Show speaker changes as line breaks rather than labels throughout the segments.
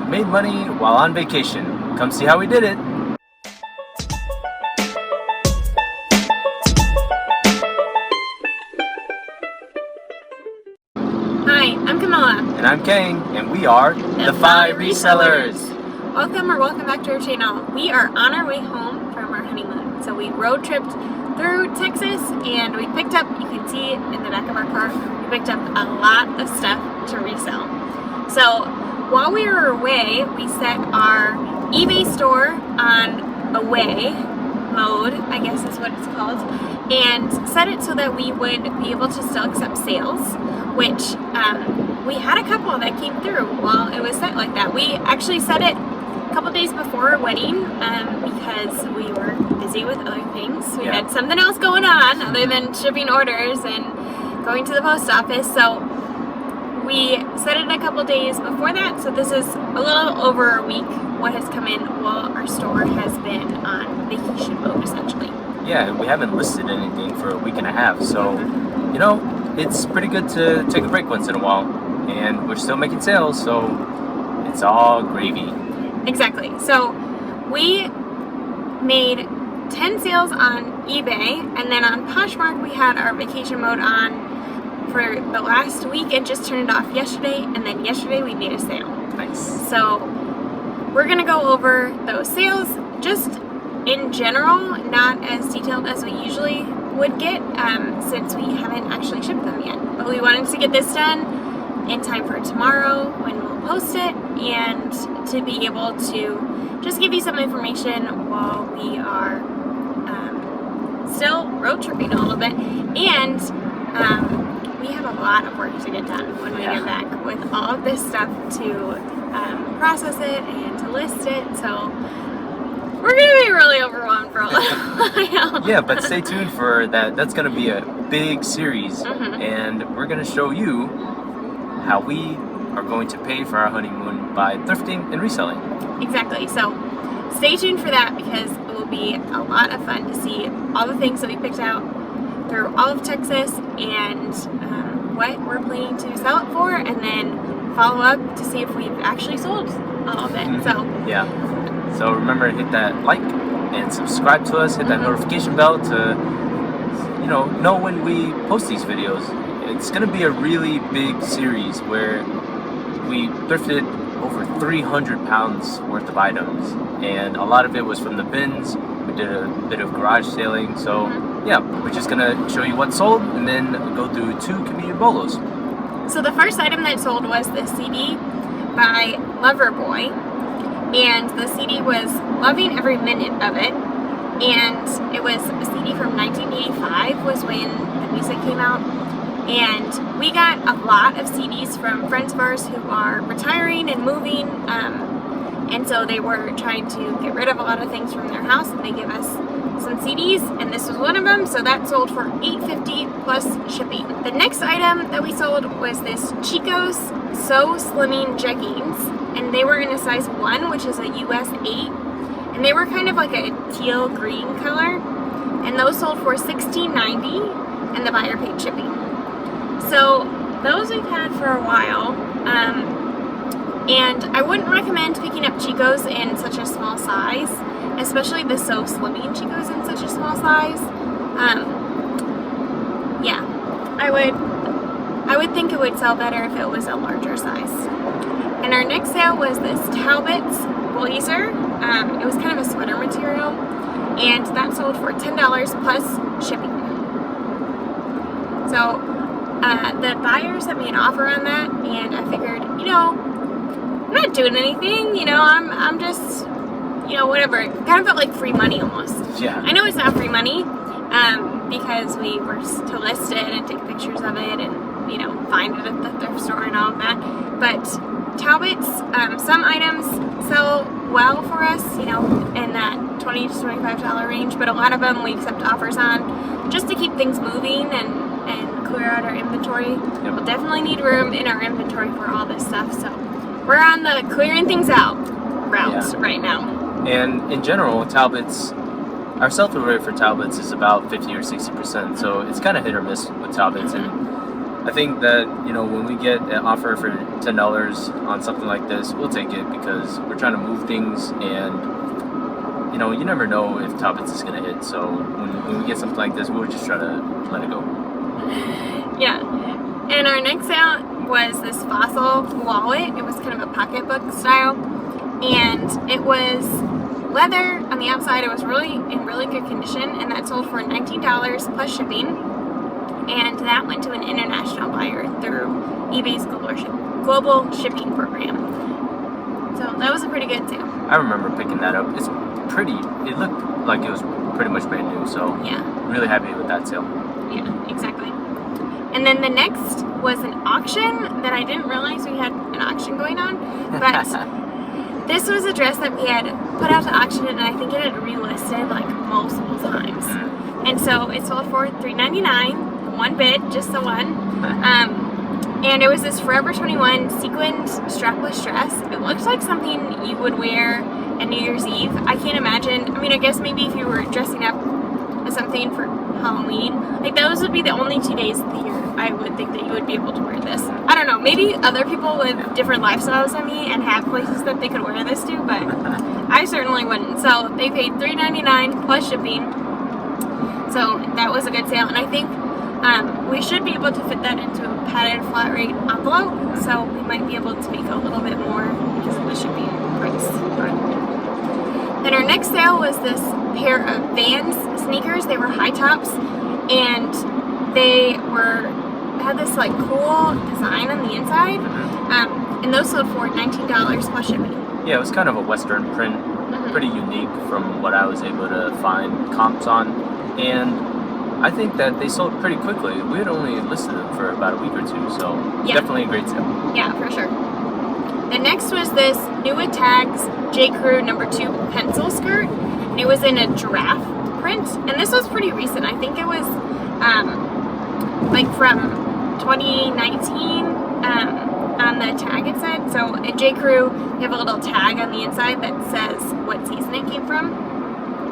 made money while on vacation. Come see how we did it.
Hi, I'm Camilla.
And I'm Kang, and we are the 5 Resellers.
Welcome back to our channel. We are on our way home from our honeymoon. So we road tripped through Texas and we picked up, you can see it in the back of our car, we picked up a lot of stuff to resell. So while we were away, we set our eBay store on away mode, I guess is what it's called, and set it so that we would be able to still accept sales, which we had a couple that came through while it was set like that. We actually set it a couple days before our wedding because we were busy with other things. We had something else going on other than shipping orders and going to the post office, so we set it a couple days before that. So this is a little over a week what has come in while our store has been on vacation mode, essentially.
Yeah, we haven't listed anything for a week and a half, so you know, it's pretty good to take a break once in a while, and we're still making sales, so it's all gravy.
Exactly. So we made 10 sales on eBay, and then on Poshmark we had our vacation mode on for the last week and just turned it off yesterday, and then yesterday we made a sale.
Nice.
So we're gonna go over those sales just in general, not as detailed as we usually would get since we haven't actually shipped them yet. But we wanted to get this done in time for tomorrow when we'll post it, and to be able to just give you some information while we are still road tripping a little bit. And we have a lot of work to get done when we get back with all of this stuff to process it and to list it. So we're going to be really overwhelmed for a little while.
Yeah, but stay tuned for that. That's going to be a big series, and we're going to show you how we are going to pay for our honeymoon by thrifting and reselling.
Exactly. So stay tuned for that because it will be a lot of fun to see all the things that we picked out through all of Texas and what we're planning to sell it for, and then follow up to see if we've actually sold all of it. So
so remember to hit that like and subscribe to us, hit that notification bell to know when we post these videos. It's going to be a really big series where we thrifted over 300 pounds worth of items, and a lot of it was from the bins. We did a bit of garage sailing, so yeah, we're just going to show you what sold and then go through 2 community BOLOs.
So the first item that sold was the CD by Loverboy, and the CD was loving every minute of it, and it was a CD from 1985 was when the music came out, and we got a lot of CDs from friends of ours who are retiring and moving, and so they were trying to get rid of a lot of things from their house, and they give us some CDs, and this was one of them, so that sold for $8.50 plus shipping. The next item that we sold was this Chico's So Slimming jeggings, and they were in a size 1, which is a US 8, and they were kind of like a teal green color, and those sold for $16.90, and the buyer paid shipping. So those we've had for a while, and I wouldn't recommend picking up Chico's in such a small size, especially the So Slimming Chico's in such a small size. Yeah, I would think it would sell better if it was a larger size. And our next sale was this Talbot's blazer. It was kind of a sweater material, and that sold for $10 plus shipping. So the buyer sent me an offer on that, and I figured, I'm not doing anything, I'm just, whatever. It kind of felt like free money almost.
Yeah.
I know it's not free money because we were to list it and take pictures of it and, find it at the thrift store and all of that. But Talbot's, some items sell well for us, in that $20 to $25 range, but a lot of them we accept offers on just to keep things moving and clear out our inventory. We'll definitely need room in our inventory for all this stuff, so we're on the clearing things out route right now.
And in general, Talbot's, our sell-through rate for Talbot's is about 50 or 60%, so it's kind of hit or miss with Talbot's. And I think that, you know, when we get an offer for $10 on something like this, we'll take it because we're trying to move things, and you know, you never know if Toppets is gonna hit. So when we get something like this, we'll just try to let it go.
Yeah. And our next sale was this Fossil wallet. It was kind of a pocketbook style, and it was leather on the outside. It was really in really good condition, and that sold for $19 plus shipping, and that went to an international buyer through eBay's global shipping program. So that was a pretty good sale.
I remember picking that up. It's pretty. It looked like it was pretty much brand new. So
yeah,
really happy with that sale.
Yeah, exactly. And then the next was an auction that I didn't realize we had an auction going on, but this was a dress that we had put out to auction, and I think it had relisted like multiple times. And so it sold for $3.99, one bid, just the one. And it was this Forever 21 sequined strapless dress. It looked like something you would wear at New Year's Eve. I can't imagine. I mean, I guess maybe if you were dressing up as something for Halloween, like those would be the only 2 days of the year I would think that you would be able to wear this. I don't know, maybe other people with different lifestyles than me and have places that they could wear this to, but I certainly wouldn't. So they paid $3.99 plus shipping. So that was a good sale, and I think we should be able to fit that into a padded flat rate envelope, so we might be able to make a little bit more because of the shipping price. Then our next sale was this pair of Vans sneakers. They were high tops, and they had this like cool design on the inside, and those sold for $19 plus shipping.
Yeah, it was kind of a Western print, pretty unique from what I was able to find comps on, and I think that they sold pretty quickly. We had only listed them for about a week or two, so definitely a great sale. Yeah,
for sure. The next was this New Tags J. Crew No. 2 pencil skirt, and it was in a giraffe print, and this was pretty recent. I think it was like from 2019 on the tag it said. So at J. Crew, they have a little tag on the inside that says what season it came from.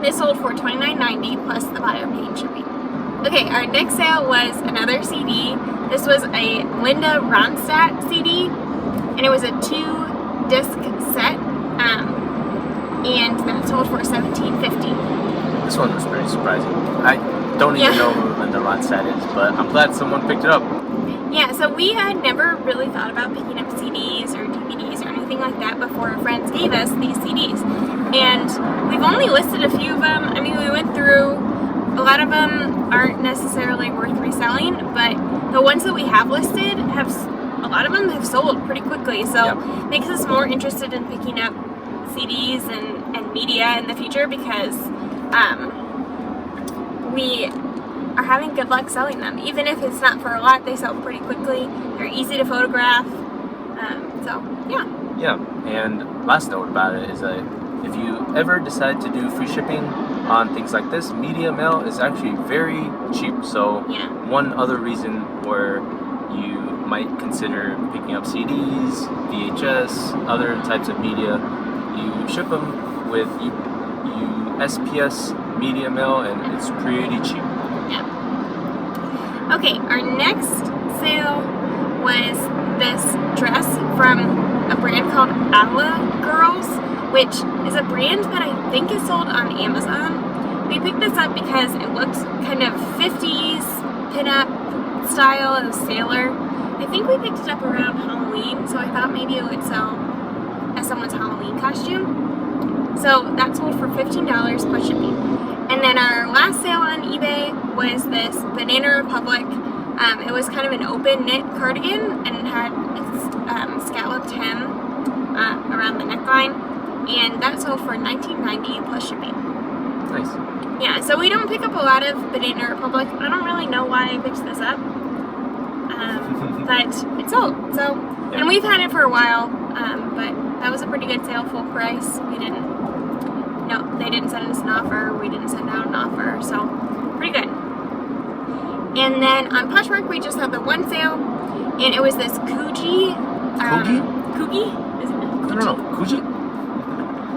This sold for $29.90 plus the buyer paying shipping. Okay, our next sale was another CD. This was a Linda Ronstadt CD, and it was a 2-disc set, and that sold for $17.50.
This one was pretty surprising. I don't even know who Linda Ronstadt is, but I'm glad someone picked it up.
Yeah, so we had never really thought about picking up CDs or DVDs or anything like that before our friends gave us these CDs. And we've only listed a few of them. I mean, we went through. A lot of them aren't necessarily worth reselling, but the ones that we have listed a lot of them have sold pretty quickly, so it makes us more interested in picking up CDs and media in the future because we are having good luck selling them. Even if it's not for a lot, they sell pretty quickly. They're easy to photograph,
Yeah, and last note about it is if you ever decide to do free shipping on things like this, media mail is actually very cheap. So one other reason where you might consider picking up CDs, VHS, other types of media, you ship them with USPS media mail, and it's pretty cheap.
Yeah. Okay, our next sale was this dress from a brand called Ala Girls, which is a brand that I think is sold on Amazon. We picked this up because it looks kind of 50s pinup style as a sailor. I think we picked it up around Halloween, so I thought maybe it would sell as someone's Halloween costume. So that sold for $15 plus shipping. And then our last sale on eBay was this Banana Republic. It was kind of an open knit cardigan, and it had scalloped hem around the neckline. And that sold for $19.90 plus shipping.
Nice.
Yeah, so we don't pick up a lot of Banana Republic. I don't really know why I picked this up, but it sold. So, and we've had it for a while, but that was a pretty good sale, full price. They didn't send us an offer. We didn't send out an offer, so pretty good. And then on Poshmark, we just had the one sale, and it was this Coogie. Coogie? Is it Coogie?
I don't know. Coogie?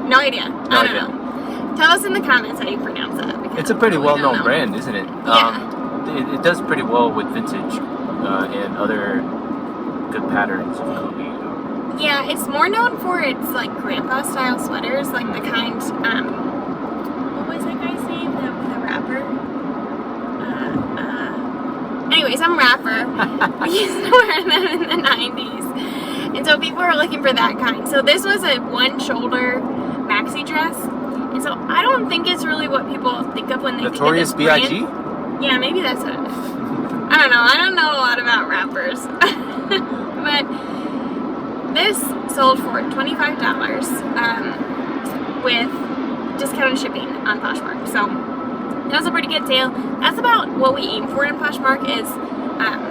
No idea. I don't know. Tell us in the comments how you pronounce that.
It's a pretty well-known brand, isn't it?
Yeah.
It does pretty well with vintage and other good patterns of clothing.
Yeah, it's more known for its like grandpa style sweaters, like the kind. What was that guy's name? The rapper. Anyway, some rapper. We used to wear them in the 90s, and so people are looking for that kind. So this was a one-shoulder maxi dress, and so I don't think it's really what people think of when they
Notorious
think of this
B.I.G.?
brand. Yeah, maybe that's what it is. I don't know. I don't know a lot about rappers, but this sold for $25 with discounted shipping on Poshmark. So that was a pretty good sale. That's about what we aim for in Poshmark. Is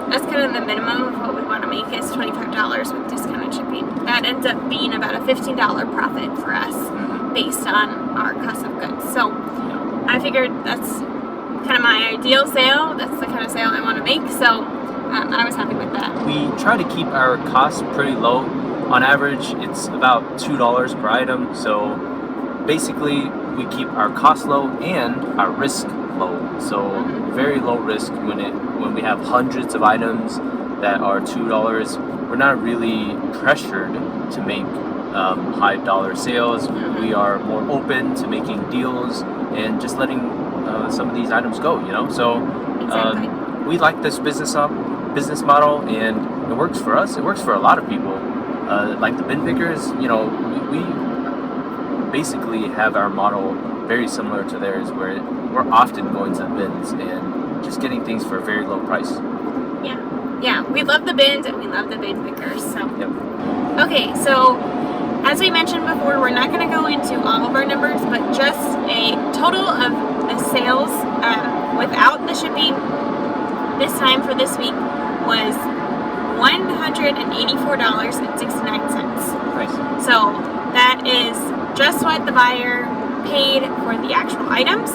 that's kind of the minimum of what we want to make is $25 with discounted shipping. That ends up being about a $15 profit for us based on our cost of goods. So I figured that's kind of my ideal sale. That's the kind of sale I want to make. So I was happy with that.
We try to keep our costs pretty low. On average, it's about $2 per item. So basically, we keep our costs low and our risk low. So very low risk when we have hundreds of items that are $2. We're not really pressured to make high dollar sales. We are more open to making deals and just letting some of these items go. So we like this business model, and it works for us. It works for a lot of people. Like the bin pickers, we basically have our model very similar to theirs, where we're often going to the bins and just getting things for a very low price.
Yeah, we love the bins and we love the bin pickers. So
Yep.
Okay, so as we mentioned before, we're not going to go into all of our numbers, but just a total of the sales without the shipping this time for this week was $184.69.
Nice.
So that is just what the buyer paid for the actual items,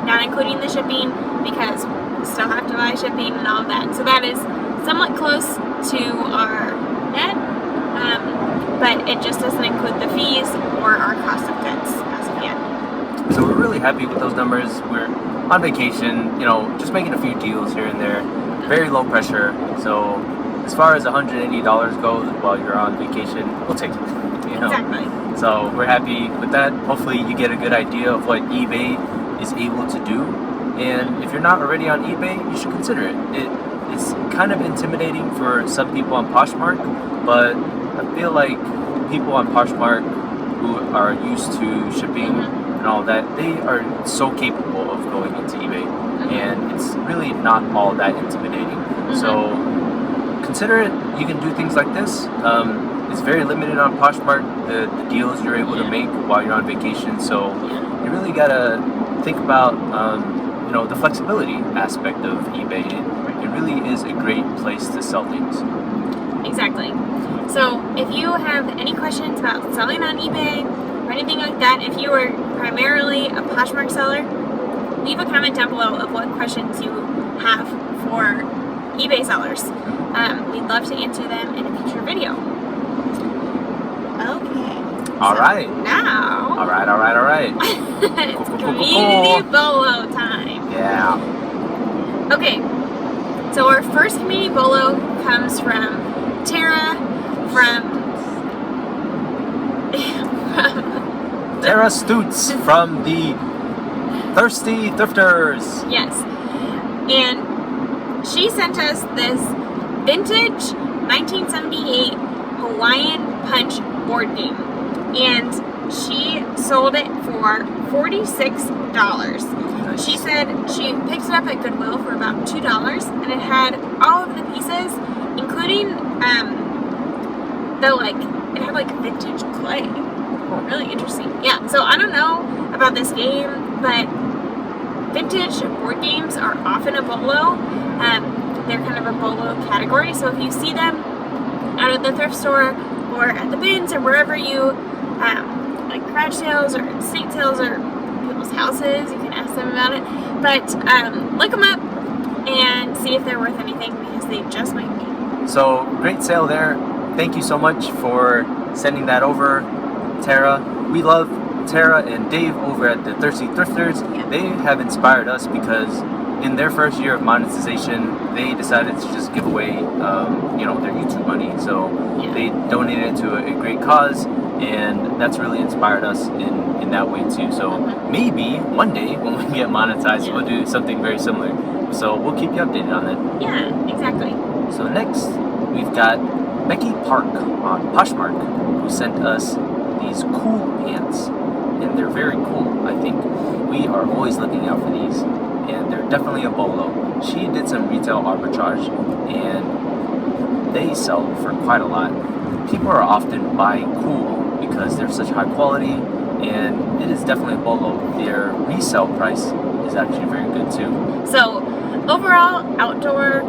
not including the shipping, because we still have to buy shipping and all of that. So that is somewhat close to our net, but it just doesn't include the fees or our cost of goods as of yet.
So we're really happy with those numbers. We're on vacation, just making a few deals here and there. Very low pressure. So as far as $180 goes while you're on vacation, we'll take it.
Exactly.
So we're happy with that. Hopefully you get a good idea of what eBay is able to do. And if you're not already on eBay, you should consider it. It's kind of intimidating for some people on Poshmark, but I feel like people on Poshmark who are used to shipping and all that, they are so capable of going into eBay. And it's really not all that intimidating. So consider it. You can do things like this. It's very limited on Poshmark, the deals you're able to make while you're on vacation. So you really gotta think about the flexibility aspect of eBay. It really is a great place to sell things.
Exactly. So if you have any questions about selling on eBay or anything like that, if you are primarily a Poshmark seller, leave a comment down below of what questions you have for eBay sellers. We'd love to answer them in a future video. Okay.
All right.
Now.
All right.
It's community BOLO time.
Yeah.
Okay. So our first community BOLO comes from Tara
Tara Stutz from the Thirsty Thrifters.
Yes. And she sent us this vintage 1978 Hawaiian Punch board game. And she sold it for $46. She said she picked it up at Goodwill for about $2, and it had all of the pieces, including it had like vintage clay. Really interesting. Yeah, so I don't know about this game, but vintage board games are often a BOLO. They're kind of a BOLO category, so if you see them out at the thrift store or at the bins or wherever you like garage sales or estate sales or people's houses, you can ask them about it. But look them up and see if they're worth anything, because they just might be.
So great sale there. Thank you so much for sending that over, Tara. We love Tara and Dave over at the Thirsty Thrifters.
Yeah.
They have inspired us because in their first year of monetization, they decided to just give away, their YouTube money. So they donated it to a great cause, and that's really inspired us in that way too. So maybe one day when we get monetized, we'll do something very similar. So we'll keep you updated on that.
Yeah, exactly.
So next, we've got Becky Park on Poshmark, who sent us these cool pants, and they're very cool. I think we are always looking out for these, and they're definitely a BOLO. She did some retail arbitrage, and they sell for quite a lot. People are often buying cool because they're such high quality, and it is definitely a BOLO. Their resale price is actually very good too.
So overall, outdoor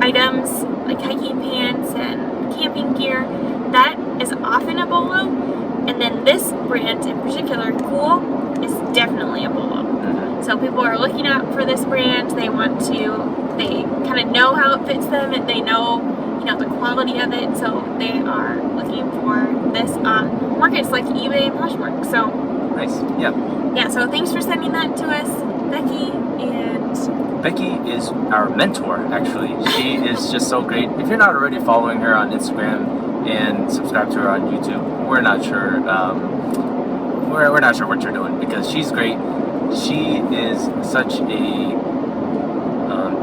items like hiking pants and camping gear, that is often a BOLO. And then this brand in particular, Cool, is definitely a BOLO. So people are looking out for this brand. They kind of know how it fits them, and they know, the quality of it. So they are looking for this on markets like eBay and Poshmark. So
nice, yeah.
Yeah, so thanks for sending that to us, Becky. And
Becky is our mentor, actually. She is just so great. If you're not already following her on Instagram and subscribe to her on YouTube, we're not sure. We're not sure what you're doing, because she's great. She is such a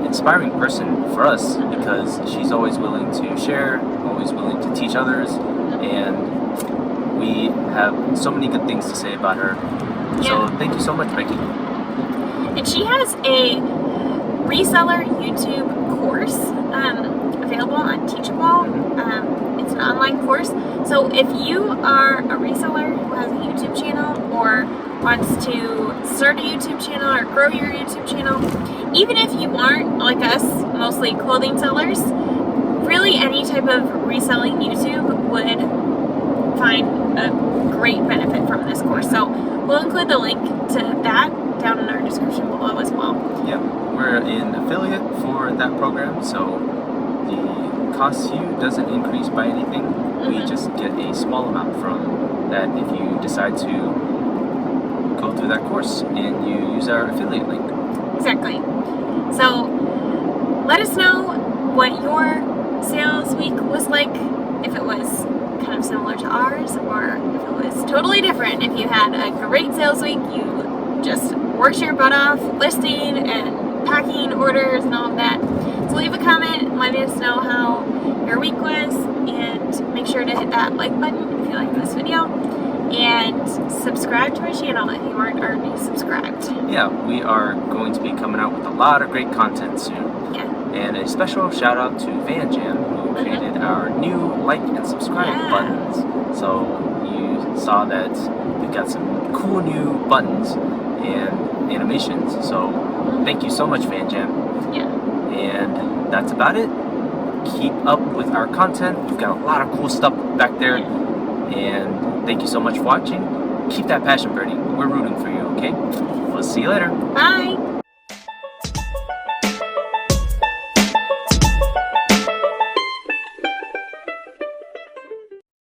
inspiring person for us, because she's always willing to share, always willing to teach others, and we have so many good things to say about her. So thank you so much, Becky.
And she has a reseller YouTube course available on Teachable. It's an online course. So if you are a reseller who has a YouTube channel or wants to start a YouTube channel or grow your YouTube channel, even if you aren't like us, mostly clothing sellers, really any type of reselling YouTube would find a great benefit from this course. So we'll include the link to that down in our description below as well.
Yeah, we're an affiliate for that program, so the cost to you doesn't increase by anything. We just get a small amount from that if you decide to go through that course and you use our affiliate link.
Exactly. So let us know what your sales week was like, if it was kind of similar to ours, or if it was totally different. If you had a great sales week, you just worked your butt off listing and packing orders and all of that. So leave a comment and let us know how your week was, and make sure to hit that like button if you like this video, and subscribe to our channel if you aren't already subscribed.
Yeah, we are going to be coming out with a lot of great content soon.
Yeah.
And a special shout out to VANJAM, who created our new like and subscribe buttons. So you saw that we've got some cool new buttons and animations. So thank you so much, VANJAM.
Yeah.
And that's about it. Keep up with our content. We've got a lot of cool stuff back there. And thank you so much for watching. Keep that passion burning. We're rooting for you, okay? We'll see you later.
Bye.